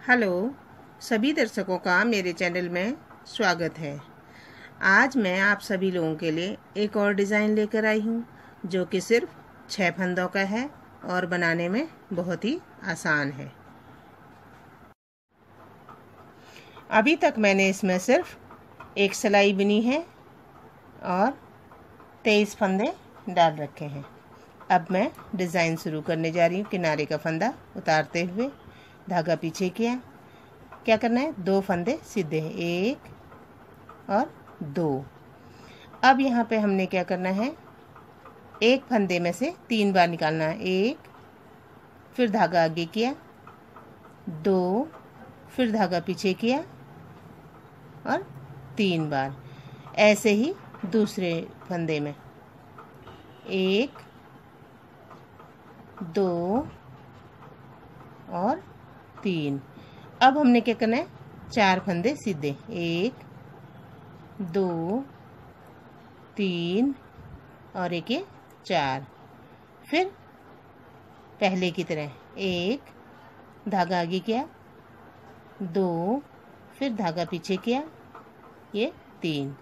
Hello सभी दर्शकों का मेरे चैनल में स्वागत है। आज मैं आप सभी लोगों के लिए एक और डिज़ाइन लेकर आई हूँ जो कि सिर्फ 6 फंदों का है और बनाने में बहुत ही आसान है। अभी तक मैंने इसमें सिर्फ एक सिलाई बुनी है और 23 फंदे डाल रखे हैं। अब मैं डिज़ाइन शुरू करने जा रही हूँ। किनारे का फंदा उतारते हुए धागा पीछे किया। क्या करना है, 2 फंदे सीधे, 1 और 2। अब यहाँ पे हमने क्या करना है, एक फंदे में से 3 बार निकालना है। 1, फिर धागा आगे किया, 2, फिर धागा पीछे किया और 3 बार। ऐसे ही दूसरे फंदे में 1, 2 और 3। अब हमने क्या करना है, 4 फंदे सीधे, 1, 2, 3 और 1 ये 4। फिर पहले की तरह 1, धागा आगे किया, 2, फिर धागा पीछे किया, ये 3।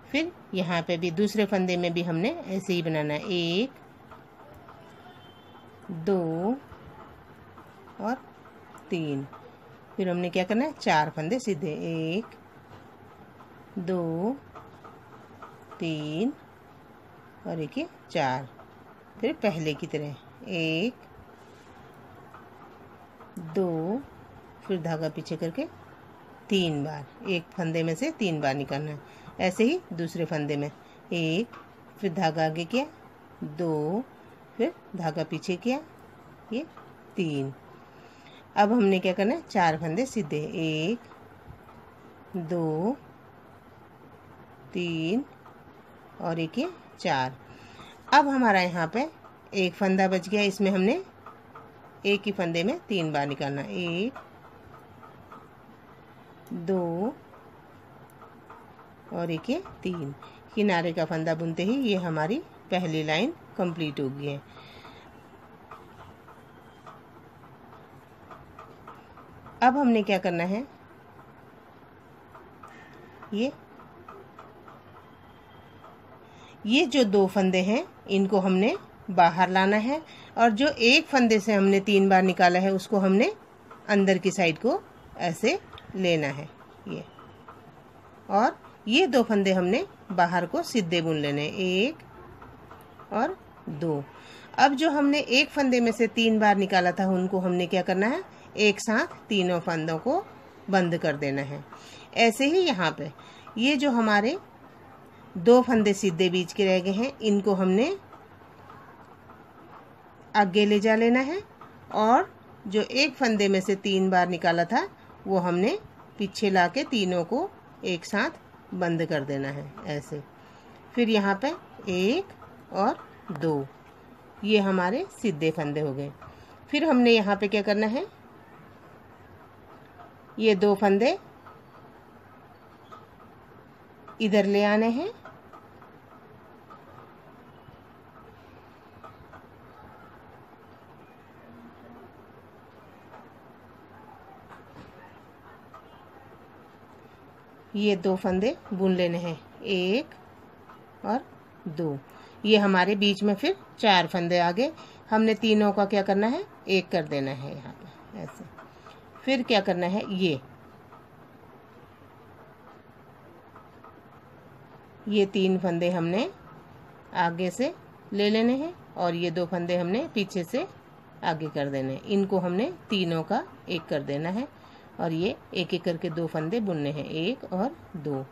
फिर यहाँ पे भी दूसरे फंदे में भी हमने ऐसे ही बनाना है, 1, 2 और 3। फिर हमने क्या करना है, 4 फंदे सीधे, 1, 2, 3 और 1 ये 4। फिर पहले की तरह 1, 2, फिर धागा पीछे करके 3 बार, एक फंदे में से 3 बार निकालना है। ऐसे ही दूसरे फंदे में 1, फिर धागा आगे किया, 2, फिर धागा पीछे किया, ये 3। अब हमने क्या करना है, 4 फंदे सीधे, 1, 2, 3 और 1 ये 4। अब हमारा यहाँ पे एक फंदा बच गया। इसमें हमने एक ही फंदे में 3 बार निकालना, 1, 2 और 1 ये 3। किनारे का फंदा बुनते ही ये हमारी पहली लाइन कंप्लीट हो गई है। अब हमने क्या करना है, ये जो 2 फंदे हैं इनको हमने बाहर लाना है और जो एक फंदे से हमने 3 बार निकाला है उसको हमने अंदर की साइड को ऐसे लेना है ये। और ये 2 फंदे हमने बाहर को सीधे बुन लेने, 1 और 2। अब जो हमने एक फंदे में से 3 बार निकाला था उनको हमने क्या करना है, एक साथ तीनों फंदों को बंद कर देना है। ऐसे ही यहाँ पे ये जो हमारे 2 फंदे सीधे बीच के रह गए हैं इनको हमने आगे ले जा लेना है और जो एक फंदे में से 3 बार निकाला था वो हमने पीछे लाके तीनों को एक साथ बंद कर देना है ऐसे। फिर यहाँ पे 1 और 2, ये हमारे सीधे फंदे हो गए। फिर हमने यहाँ पे क्या करना है, ये 2 फंदे इधर ले आने हैं ये 2 फंदे बुन लेने हैं, 1 और 2। ये हमारे बीच में फिर 4 फंदे आ गए। हमने तीनों का क्या करना है, एक कर देना है यहाँ पे ऐसे। फिर क्या करना है, ये 3 फंदे हमने आगे से ले लेने हैं और ये 2 फंदे हमने पीछे से आगे कर देने हैं। इनको हमने तीनों का एक कर देना है और ये एक एक करके 2 फंदे बुनने हैं, 1 और 2।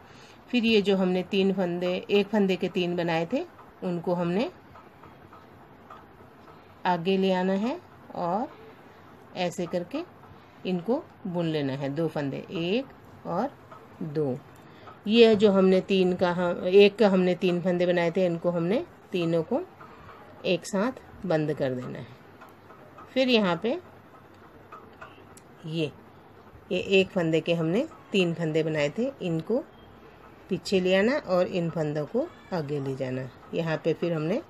फिर ये जो हमने 3 फंदे, एक फंदे के 3 बनाए थे उनको हमने आगे ले आना है और ऐसे करके इनको बुन लेना है, 2 फंदे, 1 और 2। ये जो हमने एक का हमने 3 फंदे बनाए थे इनको हमने तीनों को एक साथ बंद कर देना है। फिर यहाँ पे ये एक फंदे के हमने 3 फंदे बनाए थे इनको पीछे ले आना और इन फंदों को आगे ले जाना। यहाँ पे फिर हमने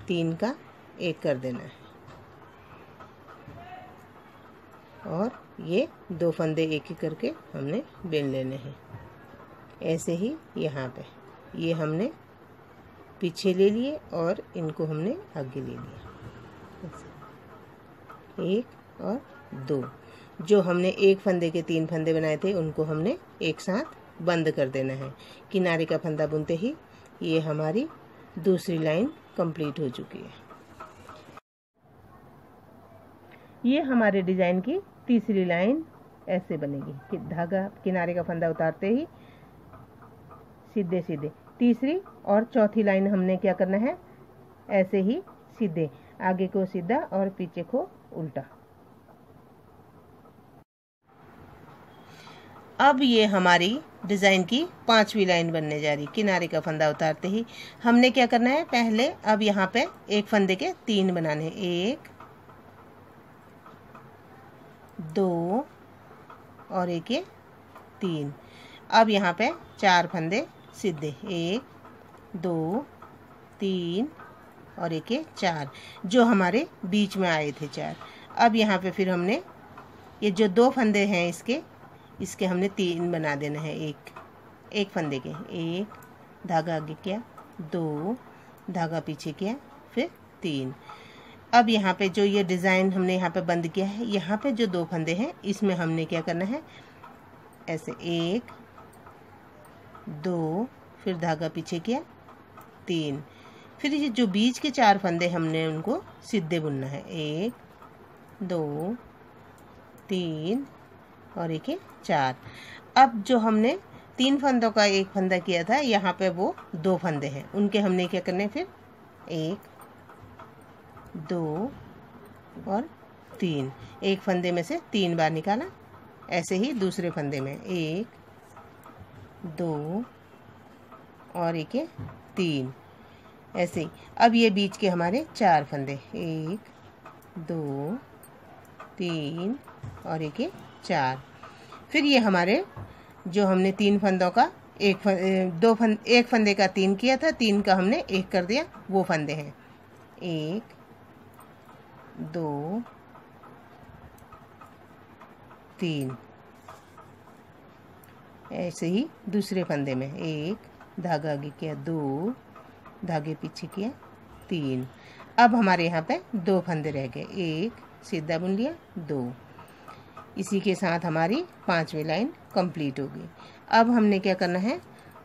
3 का एक कर देना है। और ये 2 फंदे एक एक करके हमने बुन लेने हैं। ऐसे ही यहाँ पे ये हमने पीछे ले लिए और इनको हमने आगे ले लिया। एक और 2, जो हमने एक फंदे के 3 फंदे बनाए थे उनको हमने एक साथ बंद कर देना है। किनारे का फंदा बुनते ही ये हमारी दूसरी लाइन कंप्लीट हो चुकी है। ये हमारे डिजाइन की तीसरी लाइन ऐसे बनेगी कि धागा किनारे का फंदा उतारते ही सीधे सीधे। तीसरी और चौथी लाइन हमने क्या करना है, ऐसे ही सीधे, आगे को सीधा और पीछे को उल्टा। अब ये हमारी डिज़ाइन की 5वीं लाइन बनने जा रही। किनारे का फंदा उतारते ही हमने क्या करना है, पहले अब यहाँ पे एक फंदे के 3 बनाने हैं। 1 2 और एक ये 3। अब यहाँ पे 4 फंदे सीधे, 1 2 3 और एक ये 4, जो हमारे बीच में आए थे 4। अब यहाँ पे फिर हमने ये जो 2 फंदे हैं इसके हमने 3 बना देना है। एक फंदे के 1 धागा आगे किया, 2 धागा पीछे किया, फिर 3। अब यहाँ पे जो ये डिज़ाइन हमने यहाँ पे बंद किया है, यहाँ पे जो 2 फंदे हैं इसमें हमने क्या करना है, ऐसे 1 2 फिर धागा पीछे किया, 3। फिर ये जो बीच के 4 फंदे हमने उनको सीधे बुनना है। 1 2 3 और एक 4। अब जो हमने 3 फंदों का एक फंदा किया था, यहाँ पे वो 2 फंदे हैं, उनके हमने क्या करने, फिर 1 2 और 3। एक फंदे में से 3 बार निकाला। ऐसे ही दूसरे फंदे में 1 2 और एक 3। ऐसे ही अब ये बीच के हमारे 4 फंदे, 1 2 3 और एक 4। फिर ये हमारे जो हमने 3 फंदों का एक फंदे का 3 किया था, 3 का हमने 1 कर दिया, वो फंदे हैं 1 2 3। ऐसे ही दूसरे फंदे में 1 धागा आगे किया, 2 धागे पीछे किया, 3। अब हमारे यहाँ पे 2 फंदे रह गए, 1 सीधा बुन लिया, 2। इसी के साथ हमारी 5वीं लाइन कंप्लीट होगी। अब हमने क्या करना है,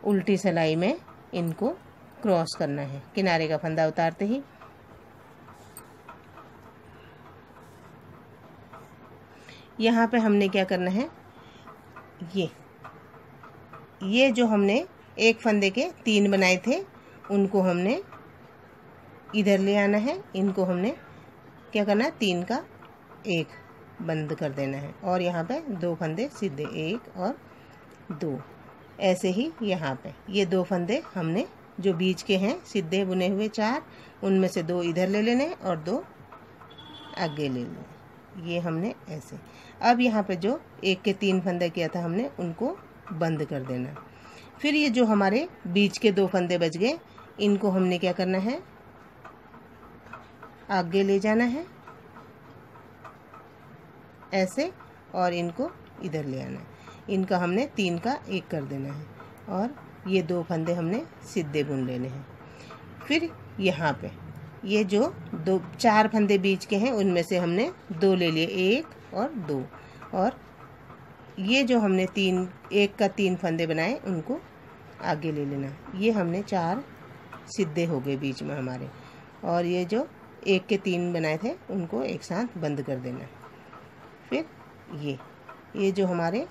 उल्टी सिलाई में इनको क्रॉस करना है। किनारे का फंदा उतारते ही यहाँ पे हमने क्या करना है, ये जो हमने एक फंदे के 3 बनाए थे उनको हमने इधर ले आना है। इनको हमने क्या करना है, 3 का 1 बंद कर देना है और यहाँ पे 2 फंदे सीधे, 1 और 2। ऐसे ही यहाँ पे ये 2 फंदे हमने जो बीच के हैं सीधे बुने हुए 4, उनमें से 2 इधर ले लेने हैं और 2 आगे ले लेने। ये हमने ऐसे। अब यहाँ पे जो एक के 3 फंदे किया था हमने, उनको बंद कर देना। फिर ये जो हमारे बीच के 2 फंदे बच गए, इनको हमने क्या करना है, आगे ले जाना है ऐसे, और इनको इधर ले आना है। इनका हमने 3 का 1 कर देना है और ये 2 फंदे हमने सीधे बुन लेने हैं। फिर यहाँ पे ये जो 4 फंदे बीच के हैं उनमें से हमने 2 ले लिए, 1 और 2। और ये जो हमने 1 का 3 फंदे बनाए उनको आगे ले लेना। ये हमने 4 सीधे हो गए बीच में हमारे, और ये जो 1 के 3 बनाए थे उनको एक साथ बंद कर देना। फिर ये जो हमारे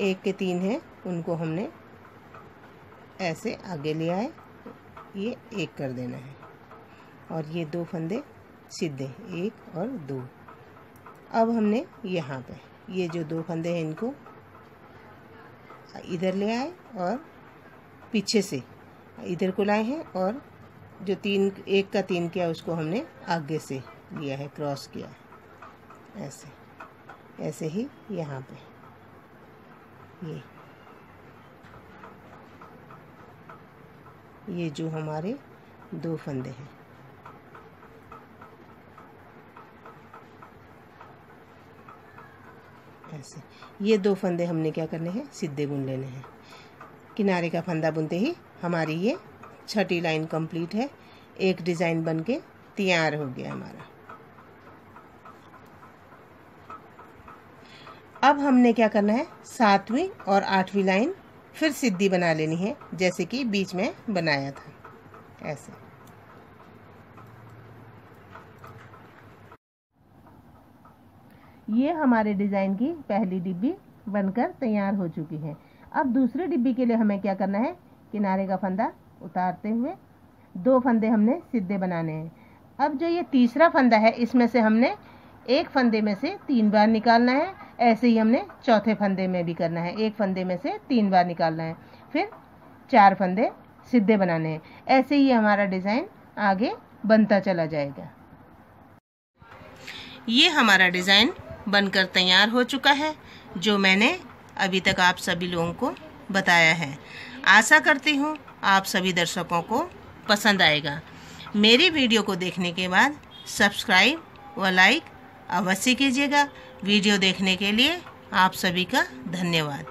1 के 3 हैं उनको हमने ऐसे आगे ले आए, ये 1 कर देना है और ये 2 फंदे सीधे, 1 और 2। अब हमने यहाँ पे ये जो 2 फंदे हैं इनको इधर ले आए और पीछे से इधर को लाए हैं, और जो 1 का 3 किया उसको हमने आगे से लिया है, क्रॉस किया ऐसे ही यहाँ पे ये जो हमारे 2 फंदे हैं, ऐसे। ये 2 फंदे हमने क्या करने हैं, सीधे बुन लेने हैं। किनारे का फंदा बुनते ही हमारी ये 6ठी लाइन कंप्लीट है। एक डिज़ाइन बन के तैयार हो गया हमारा। अब हमने क्या करना है, 7वीं और 8वीं लाइन फिर सीधी बना लेनी है, जैसे कि बीच में बनाया था, ऐसे। ये हमारे डिज़ाइन की पहली डिब्बी बनकर तैयार हो चुकी है। अब दूसरी डिब्बी के लिए हमें क्या करना है, किनारे का फंदा उतारते हुए 2 फंदे हमने सीधे बनाने हैं। अब जो ये तीसरा फंदा है, इसमें से हमने एक फंदे में से 3 बार निकालना है। ऐसे ही हमने चौथे फंदे में भी करना है, एक फंदे में से 3 बार निकालना है, फिर 4 फंदे सीधे बनाने हैं। ऐसे ही हमारा डिज़ाइन आगे बनता चला जाएगा। ये हमारा डिज़ाइन बनकर तैयार हो चुका है, जो मैंने अभी तक आप सभी लोगों को बताया है। आशा करती हूँ आप सभी दर्शकों को पसंद आएगा। मेरी वीडियो को देखने के बाद सब्सक्राइब व लाइक अवश्य कीजिएगा। वीडियो देखने के लिए आप सभी का धन्यवाद।